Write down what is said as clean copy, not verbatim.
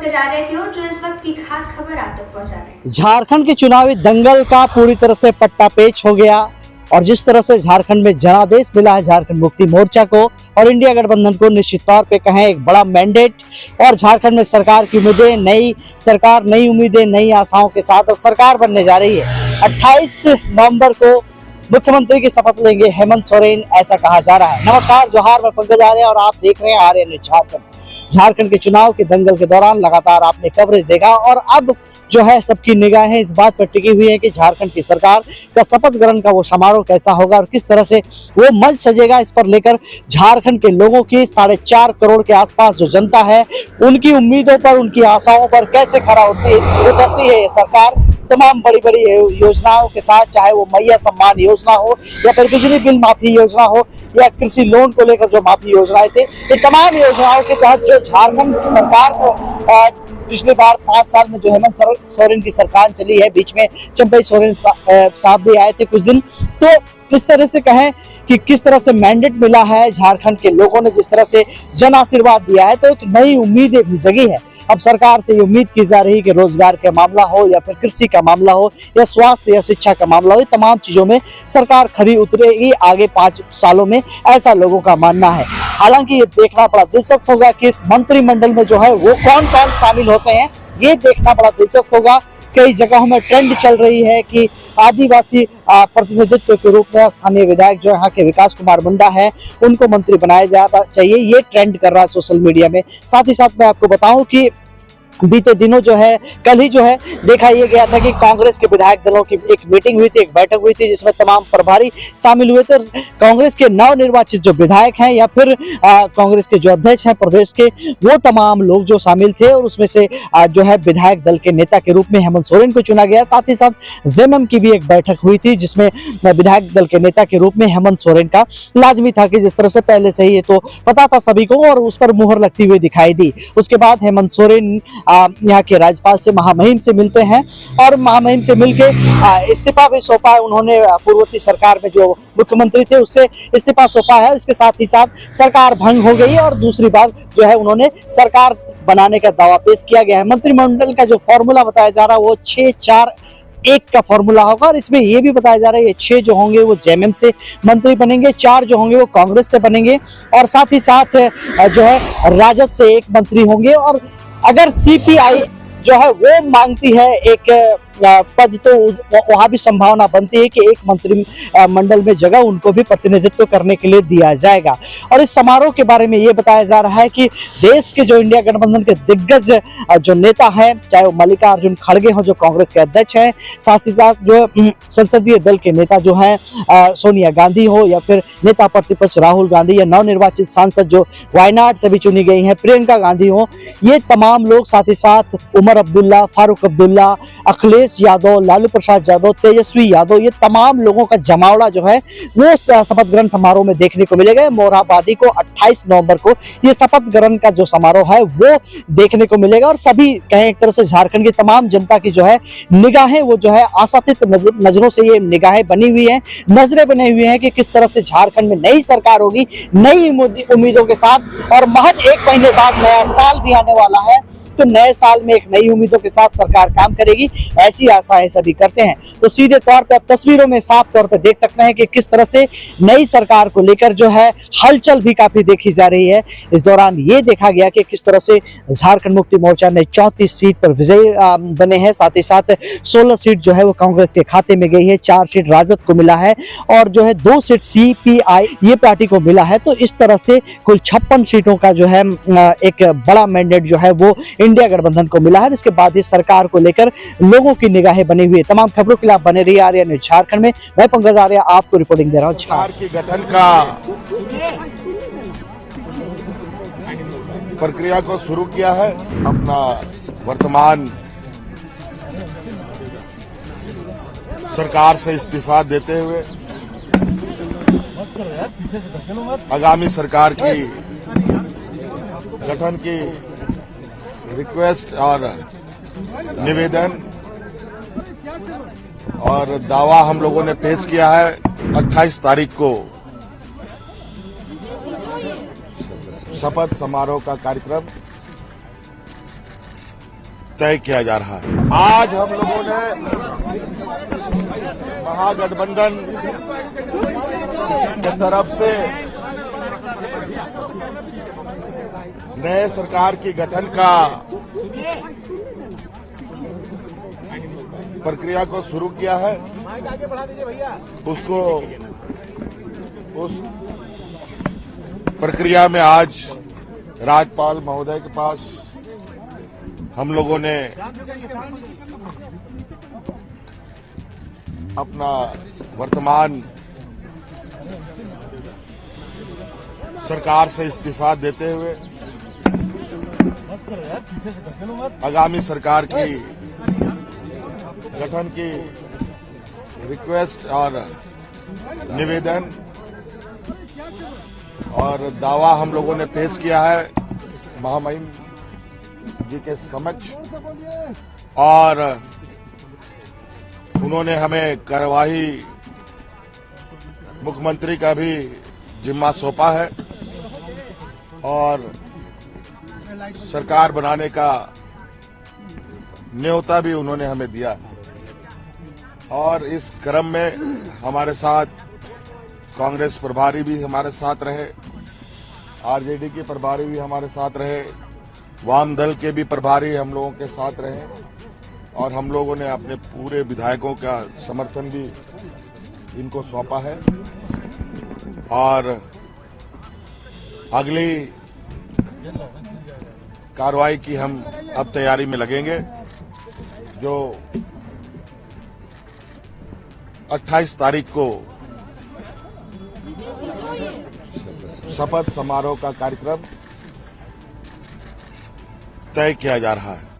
खजारिया की ओर जो इस वक्त की खास खबर आप तक पहुंचा रहे हैं। झारखंड के चुनावी दंगल का पूरी तरह से पट्टापेच हो गया और जिस तरह से झारखंड में जनादेश मिला है झारखंड मुक्ति मोर्चा को और इंडिया गठबंधन को निश्चित तौर पे कहें एक बड़ा मैंडेट और झारखंड में सरकार की उम्मीदें, नई सरकार, नई उम्मीदें, नई आशाओं के साथ अब सरकार बनने जा रही है। 28 नवंबर को मुख्यमंत्री की शपथ लेंगे हेमंत सोरेन, ऐसा कहा जा रहा है। नमस्कार, जोहार, मैं पंकज आर्य और आप देख रहे हैं आर्य न्यूज़ झारखंड। झारखंड के चुनाव के दंगल के दौरान लगातार आपने कवरेज देखा और अब जो है सबकी निगाहें इस बात पर टिकी हुई है कि झारखंड की सरकार का शपथ ग्रहण का वो समारोह कैसा होगा और किस तरह से वो मंच सजेगा। इस पर लेकर झारखंड के लोगों की 4.5 करोड़ के आसपास जो जनता है उनकी उम्मीदों पर, उनकी आशाओं पर कैसे खरा उतरती है ये सरकार तमाम बड़ी बड़ी योजनाओं के साथ, चाहे वो मैया सम्मान योजना हो या फिर बिजली बिल माफी योजना हो या कृषि लोन को लेकर जो माफी योजनाएं थे, ये तमाम योजनाओं के तहत जो झारखंड की सरकार को पिछली बार 5 साल में जो हेमंत सोरेन की सरकार चली है, बीच में चंपई सोरेन साहब भी आए थे कुछ दिन, तो किस तरह से कहें कि किस तरह से मैंडेट मिला है झारखंड के लोगों ने, जिस तरह से जन आशीर्वाद दिया है, तो एक नई उम्मीदें भी जगी है। अब सरकार से ये उम्मीद की जा रही है कि रोजगार का मामला हो या फिर कृषि का मामला हो या स्वास्थ्य या शिक्षा का मामला हो, ये तमाम चीजों में सरकार खरी उतरेगी आगे 5 सालों में, ऐसा लोगों का मानना है। हालांकि ये देखना बड़ा दिलचस्प होगा कि इस मंत्रिमंडल में जो है वो कौन कौन शामिल होते हैं, ये देखना बड़ा दिलचस्प होगा। कई जगहों में ट्रेंड चल रही है कि आदिवासी प्रतिनिधित्व के रूप में स्थानीय विधायक जो यहाँ के विकास कुमार मुंडा है उनको मंत्री बनाया जाना चाहिए, ये ट्रेंड कर रहा है सोशल मीडिया में। साथ ही साथ मैं आपको बताऊं कि बीते दिनों जो है, कल ही जो है देखा ये गया था कि कांग्रेस के विधायक दलों की एक मीटिंग हुई थी, एक बैठक हुई थी जिसमें तमाम प्रभारी शामिल हुए थे। कांग्रेस के नवनिर्वाचित जो विधायक हैं या फिर कांग्रेस के जो अध्यक्ष हैं प्रदेश के, वो तमाम लोग जो शामिल थे और उसमें से जो है विधायक दल के नेता के रूप में हेमंत सोरेन को चुना गया। साथ ही साथ जेएमएम की भी एक बैठक हुई थी जिसमें विधायक दल के नेता के रूप में हेमंत सोरेन का लाजमी था कि जिस तरह से पहले से ही ये तो पता था सभी को और उस पर मुहर लगती हुई दिखाई दी। उसके बाद हेमंत सोरेन यहाँ के राज्यपाल से महामहिम से मिलते हैं और महामहिम से मिलके इस्तीफा भी सौंपा है उन्होंने। पूर्ववर्ती सरकार में जो मुख्यमंत्री थे उससे इस्तीफा सौंपा है। इसके साथ ही साथ सरकार भंग हो गई और दूसरी बार जो है उन्होंने सरकार बनाने का दावा पेश किया गया है। मंत्रिमंडल का जो फॉर्मूला बताया जा रहा है वो 6-4-1 का फॉर्मूला होगा और इसमें ये भी बताया जा रहा है ये 6 जो होंगे वो जेएमएम से मंत्री बनेंगे, 4 जो होंगे वो कांग्रेस से बनेंगे और साथ ही साथ जो है राजद से 1 मंत्री होंगे। और अगर सीपीआई जो है वो मांगती है एक पद, तो वहां भी संभावना बनती है कि एक मंत्रिमंडल में जगह उनको भी प्रतिनिधित्व करने के लिए दिया जाएगा। और इस समारोह के बारे में ये बताया जा रहा है कि देश के जो इंडिया गठबंधन के दिग्गज जो नेता हैं, चाहे वो मल्लिकार्जुन खड़गे हो जो कांग्रेस के अध्यक्ष हैं, साथ ही साथ जो संसदीय दल के नेता जो हैं सोनिया गांधी हो या फिर नेता प्रतिपक्ष राहुल गांधी या नवनिर्वाचित सांसद जो वायनाड से भी चुनी गई है प्रियंका गांधी हो, ये तमाम लोग, साथ ही साथ उमर अब्दुल्ला, फारूक अब्दुल्ला, अखिलेश यादव, लालू प्रसाद यादव, तेजस्वी यादव, ये तमाम लोगों का जमावड़ा जो है वो शपथ ग्रहण समारोह में देखने को मिलेगा। मोरहाबादी को 28 नवंबर को ये शपथ ग्रहण का जो समारोह है वो देखने को मिलेगा और सभी कहें एक तरह से झारखंड की तमाम जनता की जो है निगाहें वो जो है आशातीत नजरों से ये निगाहें बनी हुई है, नजरें बनी हुई है कि किस तरह से झारखंड में नई सरकार होगी नई उम्मीदों के साथ। और महज 1 महीने बाद नया साल भी आने वाला है, तो नए साल में एक नई उम्मीदों के साथ सरकार काम करेगी, ऐसी आशाएं सभी करते हैं। तो सीधे तौर पे अब तस्वीरों में साफ तौर पे देख सकते हैं कि किस तरह से नई सरकार को लेकर जो है हलचल भी काफी देखी जा रही है। इस दौरान ये देखा गया कि किस तरह से झारखंड मुक्ति मोर्चा ने 34 सीट पर विजयी बने हैं, साथ ही साथ 16 सीट जो है वो कांग्रेस के खाते में गई है, 4 सीट राजद को मिला है और जो है 2 सीट सीपीआई ये पार्टी को मिला है। तो इस तरह से कुल 56 सीटों का जो है एक बड़ा मैंडेट जो है वो इंडिया गठबंधन को मिला है। इसके बाद इस सरकार को लेकर लोगों की निगाहें बनी हुई है। तमाम खबरों के लिए आप बने रहिए आर्य न्यूज़ झारखंड में। मैं पंकज आर्य आपको रिपोर्टिंग दे रहा हूँ। सरकार के गठन का प्रक्रिया को शुरू किया है। अपना वर्तमान सरकार से इस्तीफा देते हुए आगामी सरकार की गठन की रिक्वेस्ट और निवेदन और दावा हम लोगों ने पेश किया है। 28 तारीख को शपथ समारोह का कार्यक्रम तय किया जा रहा है। आज हम लोगों ने महागठबंधन की तरफ से नए सरकार की गठन का प्रक्रिया को शुरू किया है। उसको उस प्रक्रिया में आज राज्यपाल महोदय के पास हम लोगों ने अपना वर्तमान सरकार से इस्तीफा देते हुए आगामी सरकार की गठन की रिक्वेस्ट और निवेदन और दावा हम लोगों ने पेश किया है महामहिम जी के समक्ष, और उन्होंने हमें कार्यवाही मुख्यमंत्री का भी जिम्मा सौंपा है और सरकार बनाने का न्योता भी उन्होंने हमें दिया। और इस क्रम में हमारे साथ कांग्रेस प्रभारी भी हमारे साथ रहे, आरजेडी के प्रभारी भी हमारे साथ रहे, वाम दल के भी प्रभारी हम लोगों के साथ रहे, और हम लोगों ने अपने पूरे विधायकों का समर्थन भी इनको सौंपा है। और अगली कार्रवाई की हम अब तैयारी में लगेंगे, जो 28 तारीख को शपथ समारोह का कार्यक्रम तय किया जा रहा है।